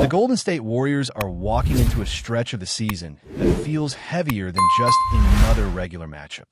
The Golden State Warriors are walking into a stretch of the season that feels heavier than just another regular matchup.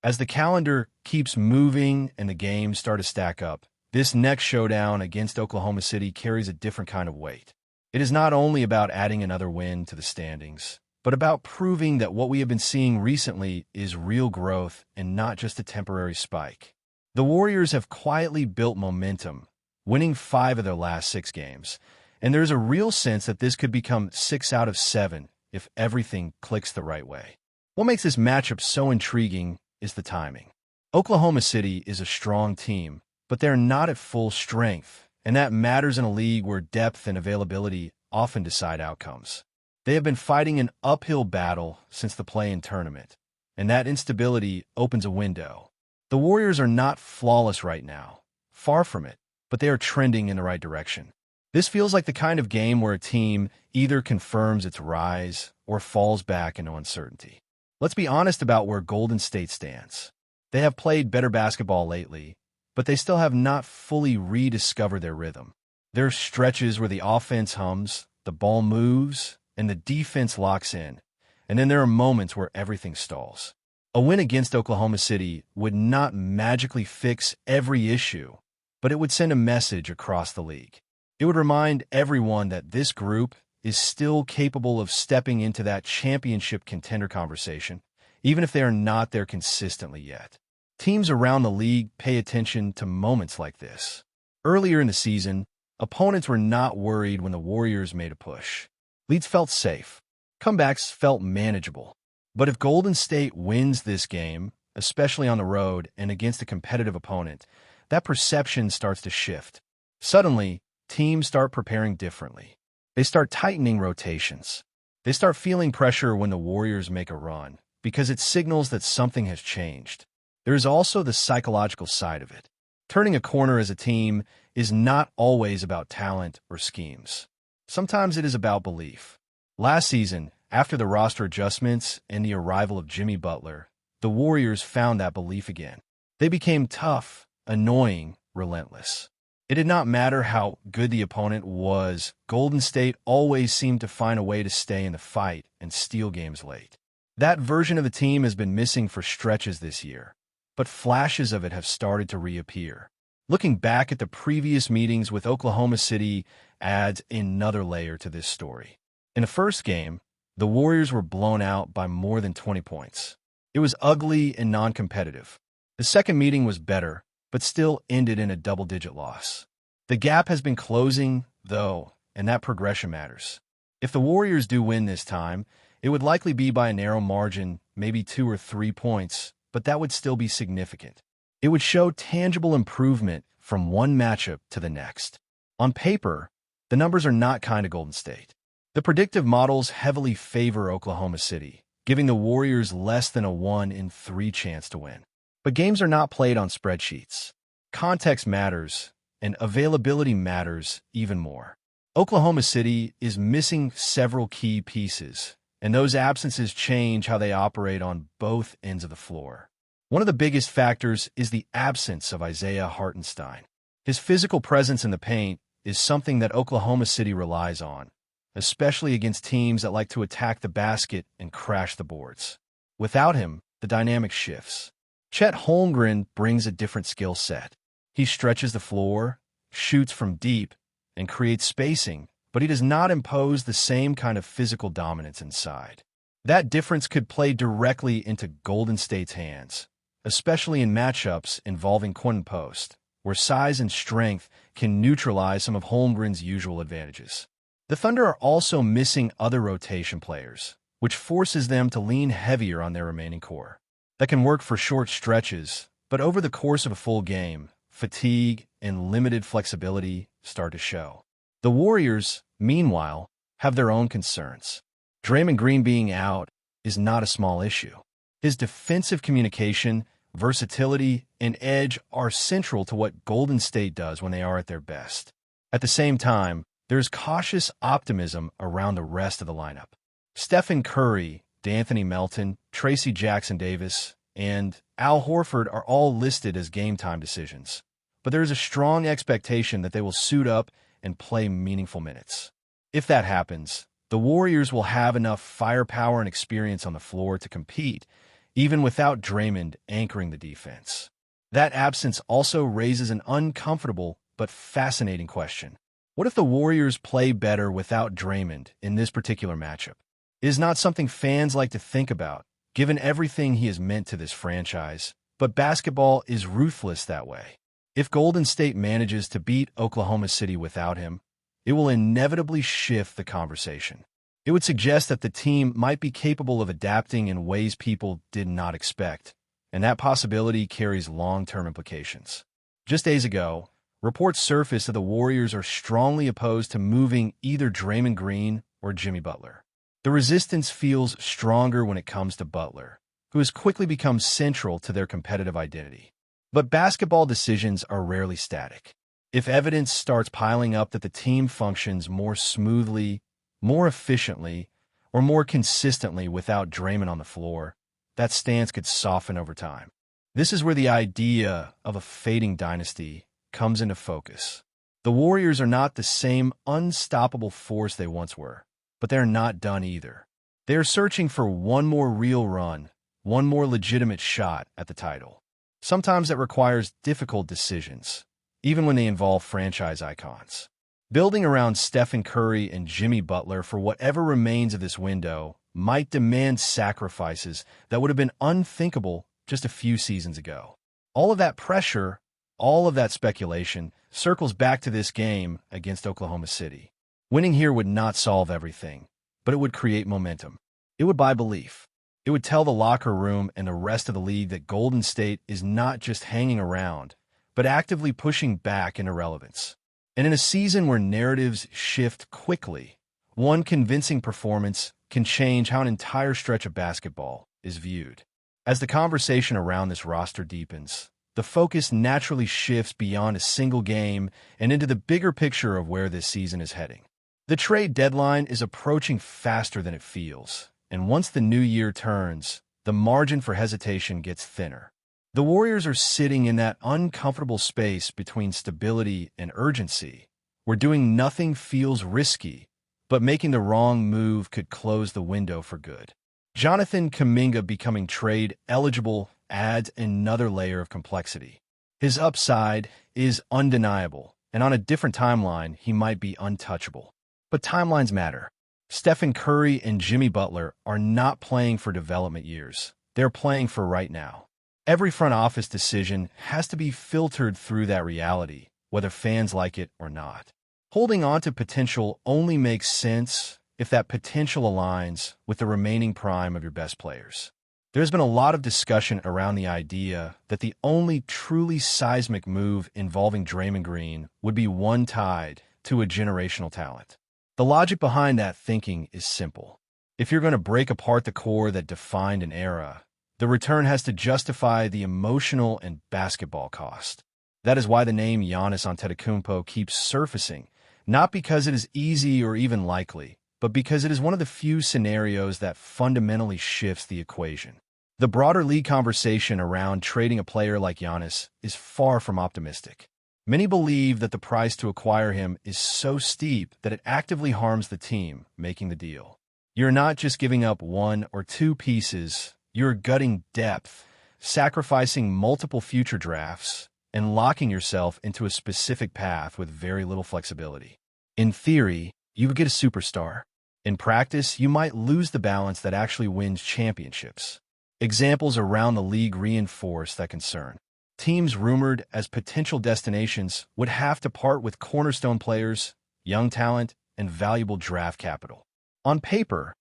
As the calendar keeps moving and the games start to stack up, this next showdown against Oklahoma City carries a different kind of weight. It is not only about adding another win to the standings, but about proving that what we have been seeing recently is real growth and not just a temporary spike. The Warriors have quietly built momentum, winning 5 of their last 6 games, and there's a real sense that this could become 6 out of 7 if everything clicks the right way. What makes this matchup so intriguing is the timing. Oklahoma City is a strong team, but they're not at full strength, and that matters in a league where depth and availability often decide outcomes. They have been fighting an uphill battle since the play-in tournament, and that instability opens a window. The Warriors are not flawless right now, far from it, but they are trending in the right direction. This feels like the kind of game where a team either confirms its rise or falls back into uncertainty. Let's be honest about where Golden State stands. They have played better basketball lately, but they still have not fully rediscovered their rhythm. There are stretches where the offense hums, the ball moves, and the defense locks in, and then there are moments where everything stalls. A win against Oklahoma City would not magically fix every issue, but it would send a message across the league. It would remind everyone that this group is still capable of stepping into that championship contender conversation, even if they are not there consistently yet. Teams around the league pay attention to moments like this. Earlier in the season, opponents were not worried when the Warriors made a push. Leads felt safe. Comebacks felt manageable. But if Golden State wins this game, especially on the road and against a competitive opponent, that perception starts to shift. Suddenly, teams start preparing differently. They start tightening rotations. They start feeling pressure when the Warriors make a run, because it signals that something has changed. There is also the psychological side of it. Turning a corner as a team is not always about talent or schemes. Sometimes it is about belief. Last season, after the roster adjustments and the arrival of Jimmy Butler, the Warriors found that belief again. They became tough, annoying, relentless. It did not matter how good the opponent was, Golden State always seemed to find a way to stay in the fight and steal games late. That version of the team has been missing for stretches this year, but flashes of it have started to reappear. Looking back at the previous meetings with Oklahoma City adds another layer to this story. In the first game, the Warriors were blown out by more than 20 points. It was ugly and non-competitive. The second meeting was better, but still ended in a double-digit loss. The gap has been closing, though, and that progression matters. If the Warriors do win this time, it would likely be by a narrow margin, maybe 2 or 3 points, but that would still be significant. It would show tangible improvement from one matchup to the next. On paper, the numbers are not kind to Golden State. The predictive models heavily favor Oklahoma City, giving the Warriors less than a 1 in 3 chance to win. But games are not played on spreadsheets. Context matters, and availability matters even more. Oklahoma City is missing several key pieces, and those absences change how they operate on both ends of the floor. One of the biggest factors is the absence of Isaiah Hartenstein. His physical presence in the paint is something that Oklahoma City relies on, especially against teams that like to attack the basket and crash the boards. Without him, the dynamic shifts. Chet Holmgren brings a different skill set. He stretches the floor, shoots from deep, and creates spacing, but he does not impose the same kind of physical dominance inside. That difference could play directly into Golden State's hands, especially in matchups involving Quinn Post, where size and strength can neutralize some of Holmgren's usual advantages. The Thunder are also missing other rotation players, which forces them to lean heavier on their remaining core. That can work for short stretches, but over the course of a full game, fatigue and limited flexibility start to show. The Warriors, meanwhile, have their own concerns. Draymond Green being out is not a small issue. His defensive communication, versatility, and edge are central to what Golden State does when they are at their best. At the same time, there's cautious optimism around the rest of the lineup. Stephen Curry, D'Anthony Melton, Tracy Jackson-Davis, and Al Horford are all listed as game-time decisions, but there is a strong expectation that they will suit up and play meaningful minutes. If that happens, the Warriors will have enough firepower and experience on the floor to compete, even without Draymond anchoring the defense. That absence also raises an uncomfortable but fascinating question. What if the Warriors play better without Draymond in this particular matchup? It is not something fans like to think about, given everything he has meant to this franchise, but basketball is ruthless that way. If Golden State manages to beat Oklahoma City without him, it will inevitably shift the conversation. It would suggest that the team might be capable of adapting in ways people did not expect, and that possibility carries long-term implications. Just days ago, reports surfaced that the Warriors are strongly opposed to moving either Draymond Green or Jimmy Butler. The resistance feels stronger when it comes to Butler, who has quickly become central to their competitive identity. But basketball decisions are rarely static. If evidence starts piling up that the team functions more smoothly, more efficiently, or more consistently without Draymond on the floor, that stance could soften over time. This is where the idea of a fading dynasty comes into focus. The Warriors are not the same unstoppable force they once were, but they're not done either. They're searching for one more real run, one more legitimate shot at the title. Sometimes that requires difficult decisions, even when they involve franchise icons. Building around Stephen Curry and Jimmy Butler for whatever remains of this window might demand sacrifices that would have been unthinkable just a few seasons ago. All of that pressure, all of that speculation, circles back to this game against Oklahoma City. Winning here would not solve everything, but it would create momentum. It would buy belief. It would tell the locker room and the rest of the league that Golden State is not just hanging around, but actively pushing back into relevance. And in a season where narratives shift quickly, one convincing performance can change how an entire stretch of basketball is viewed. As the conversation around this roster deepens, the focus naturally shifts beyond a single game and into the bigger picture of where this season is heading. The trade deadline is approaching faster than it feels, and once the new year turns, the margin for hesitation gets thinner. The Warriors are sitting in that uncomfortable space between stability and urgency, where doing nothing feels risky, but making the wrong move could close the window for good. Jonathan Kuminga becoming trade eligible adds another layer of complexity. His upside is undeniable, and on a different timeline, he might be untouchable. But timelines matter. Stephen Curry and Jimmy Butler are not playing for development years. They're playing for right now. Every front office decision has to be filtered through that reality, whether fans like it or not. Holding on to potential only makes sense if that potential aligns with the remaining prime of your best players. There's been a lot of discussion around the idea that the only truly seismic move involving Draymond Green would be one tied to a generational talent. The logic behind that thinking is simple. If you're going to break apart the core that defined an era, the return has to justify the emotional and basketball cost. That is why the name Giannis Antetokounmpo keeps surfacing, not because it is easy or even likely, but because it is one of the few scenarios that fundamentally shifts the equation. The broader league conversation around trading a player like Giannis is far from optimistic. Many believe that the price to acquire him is so steep that it actively harms the team making the deal. You're not just giving up one or two pieces, you're gutting depth, sacrificing multiple future drafts, and locking yourself into a specific path with very little flexibility. In theory, you would get a superstar. In practice, you might lose the balance that actually wins championships. Examples around the league reinforce that concern. Teams rumored as potential destinations would have to part with cornerstone players, young talent, and valuable draft capital. On paper,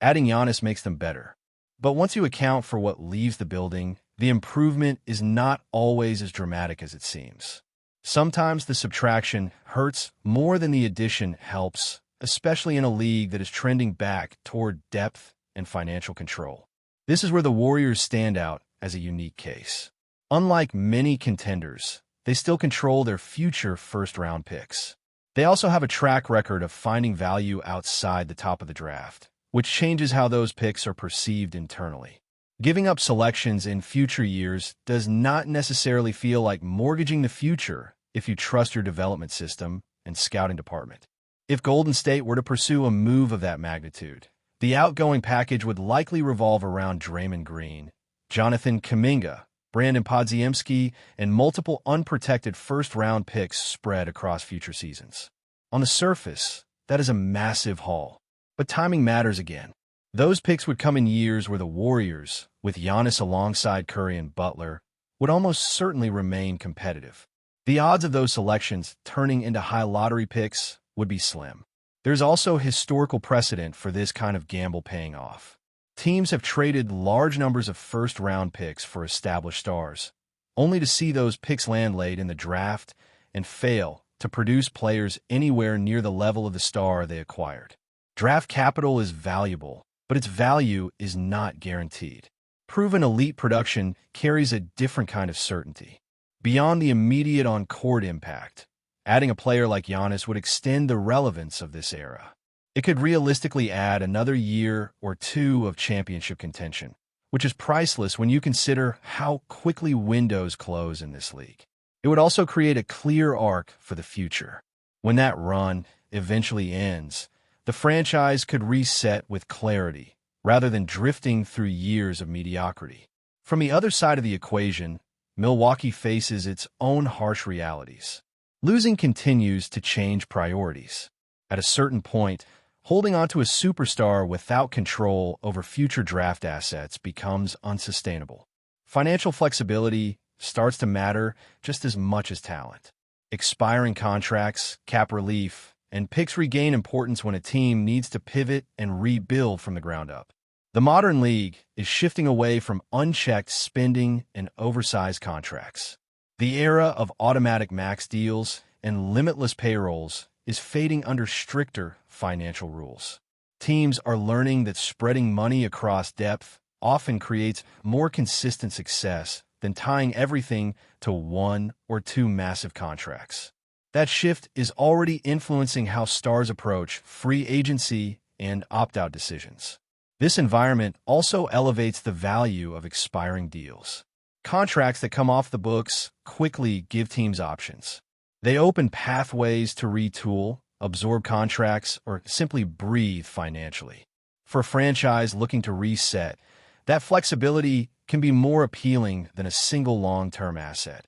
adding Giannis makes them better. But once you account for what leaves the building, the improvement is not always as dramatic as it seems. Sometimes the subtraction hurts more than the addition helps, especially in a league that is trending back toward depth and financial control. This is where the Warriors stand out as a unique case. Unlike many contenders, they still control their future first-round picks. They also have a track record of finding value outside the top of the draft, which changes how those picks are perceived internally. Giving up selections in future years does not necessarily feel like mortgaging the future if you trust your development system and scouting department. If Golden State were to pursue a move of that magnitude, the outgoing package would likely revolve around Draymond Green, Jonathan Kuminga, Brandon Podziemski, and multiple unprotected first-round picks spread across future seasons. On the surface, that is a massive haul. But timing matters again. Those picks would come in years where the Warriors, with Giannis alongside Curry and Butler, would almost certainly remain competitive. The odds of those selections turning into high lottery picks would be slim. There's also historical precedent for this kind of gamble paying off. Teams have traded large numbers of first-round picks for established stars, only to see those picks land late in the draft and fail to produce players anywhere near the level of the star they acquired. Draft capital is valuable, but its value is not guaranteed. Proven elite production carries a different kind of certainty. Beyond the immediate on-court impact, adding a player like Giannis would extend the relevance of this era. It could realistically add another year or two of championship contention, which is priceless when you consider how quickly windows close in this league. It would also create a clear arc for the future. When that run eventually ends, the franchise could reset with clarity, rather than drifting through years of mediocrity. From the other side of the equation, Milwaukee faces its own harsh realities. Losing continues to change priorities. At a certain point, holding onto a superstar without control over future draft assets becomes unsustainable. Financial flexibility starts to matter just as much as talent. Expiring contracts, cap relief, and picks regain importance when a team needs to pivot and rebuild from the ground up. The modern league is shifting away from unchecked spending and oversized contracts. The era of automatic max deals and limitless payrolls is fading under stricter financial rules. Teams are learning that spreading money across depth often creates more consistent success than tying everything to one or two massive contracts. That shift is already influencing how stars approach free agency and opt-out decisions. This environment also elevates the value of expiring deals. Contracts that come off the books quickly give teams options. They open pathways to retool, absorb contracts, or simply breathe financially. For a franchise looking to reset, that flexibility can be more appealing than a single long-term asset,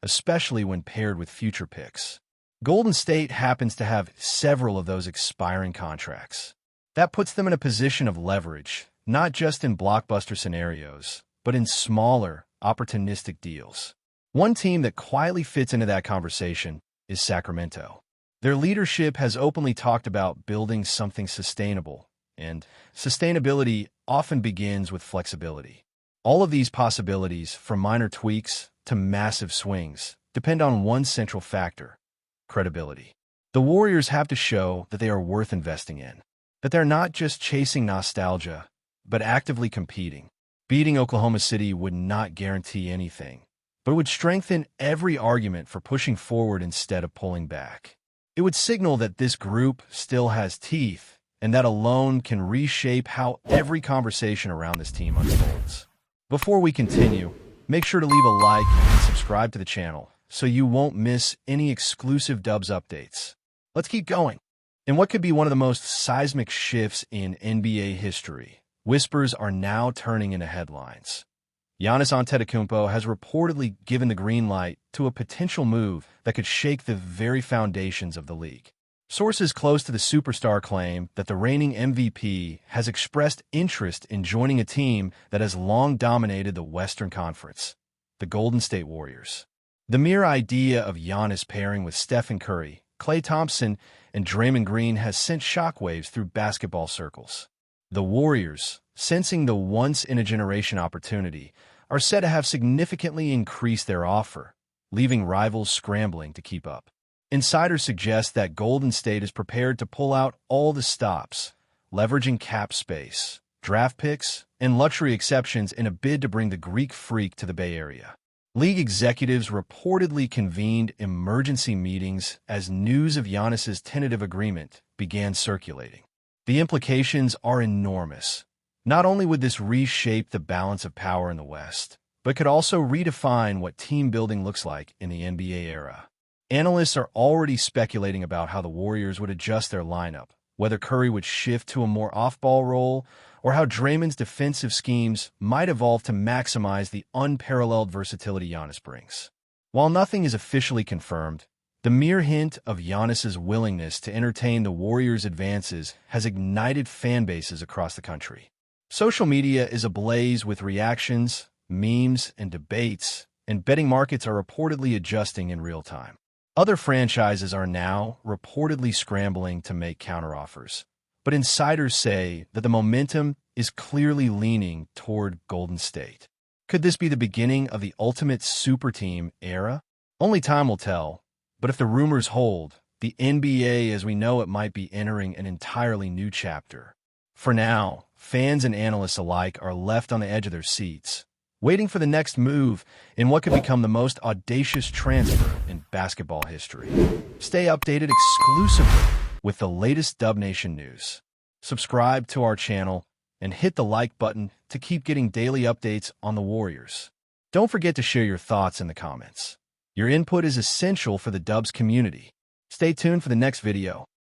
especially when paired with future picks. Golden State happens to have several of those expiring contracts. That puts them in a position of leverage, not just in blockbuster scenarios, but in smaller, opportunistic deals. One team that quietly fits into that conversation is Sacramento. Their leadership has openly talked about building something sustainable, and sustainability often begins with flexibility. All of these possibilities, from minor tweaks to massive swings, depend on one central factor: credibility. The Warriors have to show that they are worth investing in, that they're not just chasing nostalgia, but actively competing. Beating Oklahoma City would not guarantee anything, but it would strengthen every argument for pushing forward instead of pulling back. It would signal that this group still has teeth, and that alone can reshape how every conversation around this team unfolds. Before we continue, make sure to leave a like and subscribe to the channel so you won't miss any exclusive Dubs updates. Let's keep going. In what could be one of the most seismic shifts in NBA history, whispers are now turning into headlines. Giannis Antetokounmpo has reportedly given the green light to a potential move that could shake the very foundations of the league. Sources close to the superstar claim that the reigning MVP has expressed interest in joining a team that has long dominated the Western Conference, the Golden State Warriors. The mere idea of Giannis pairing with Stephen Curry, Klay Thompson, and Draymond Green has sent shockwaves through basketball circles. The Warriors, sensing the once-in-a-generation opportunity, are said to have significantly increased their offer, leaving rivals scrambling to keep up. Insiders suggest that Golden State is prepared to pull out all the stops, leveraging cap space, draft picks, and luxury exceptions in a bid to bring the Greek Freak to the Bay Area. League executives reportedly convened emergency meetings as news of Giannis's tentative agreement began circulating. The implications are enormous. Not only would this reshape the balance of power in the West, but could also redefine what team building looks like in the NBA era. Analysts are already speculating about how the Warriors would adjust their lineup, whether Curry would shift to a more off-ball role, or how Draymond's defensive schemes might evolve to maximize the unparalleled versatility Giannis brings. While nothing is officially confirmed, the mere hint of Giannis's willingness to entertain the Warriors' advances has ignited fan bases across the country. Social media is ablaze with reactions, memes, and debates, and betting markets are reportedly adjusting in real time. Other franchises are now reportedly scrambling to make counteroffers, but insiders say that the momentum is clearly leaning toward Golden State. Could this be the beginning of the ultimate super team era? Only time will tell, but if the rumors hold, the NBA as we know it might be entering an entirely new chapter. For now, fans and analysts alike are left on the edge of their seats, waiting for the next move in what could become the most audacious transfer in basketball history. Stay updated exclusively with the latest Dub Nation news. Subscribe to our channel and hit the like button to keep getting daily updates on the Warriors. Don't forget to share your thoughts in the comments. Your input is essential for the Dubs community. Stay tuned for the next video.